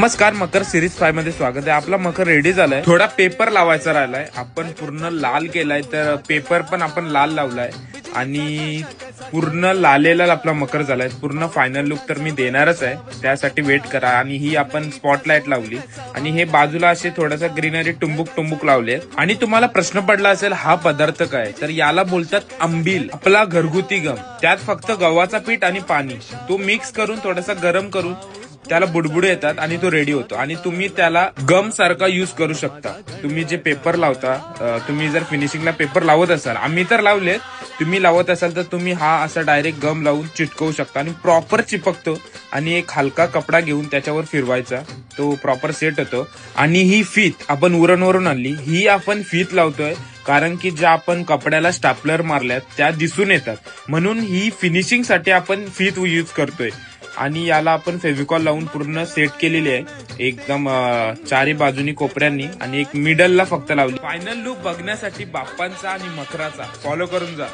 नमस्कार, मकर सिरीज 5 मध्ये स्वागत आहे. आपला मकर रेडी झालाय. थोडा पेपर लावायचा राहिलाय. आपण पूर्ण लाल केलाय, तर पेपर पण आपण लाल लावलाय आणि पूर्ण लालेला आपला मकर झालाय. पूर्ण फायनल लुक तर मी देणारच आहे, त्यासाठी वेट करा. आणि ही आपण स्पॉटलाइट लावली आणि हे बाजूला असे थोडासा ग्रीनरी टुंबुक लावले. आणि तुम्हाला प्रश्न पडला असेल हा पदार्थ काय, तर याला बोलतात आंबील, आपला घरगुती गम. त्यात फक्त गव्हाचा पीठ आणि पाणी तो मिक्स करून थोडासा गरम करून त्याला बुडबुडे येतात आणि तो रेडी होतो. आणि तुम्ही त्याला गम सारखा युज करू शकता. तुम्ही जे पेपर लावता, तुम्ही जर फिनिशिंगला पेपर लावत असाल, आम्ही तर लावले, तुम्ही लावत असाल तर तुम्ही हा असा डायरेक्ट गम लावून चिटकवू शकता आणि प्रॉपर चिपकतो. आणि एक हलका कपडा घेऊन त्याच्यावर फिरवायचा, तो प्रॉपर सेट होतो. आणि ही फीत आपण उरणवरून आणली, ही आपण फीत लावतोय कारण की ज्या आपण कपड्याला स्टापलर मारल्यात त्या दिसून येतात, म्हणून ही फिनिशिंग साठी आपण फीत यूज करतोय. आणि याला आपण फेविकॉल लावून पूर्ण सेट केलेली आहे, एकदम चारी बाजूनी कोपऱ्यांनी, आणि एक मिडलला फक्त लावली. फायनल लुक बघण्यासाठी बाप्पांचा आणि मकराचा फॉलो करून जा.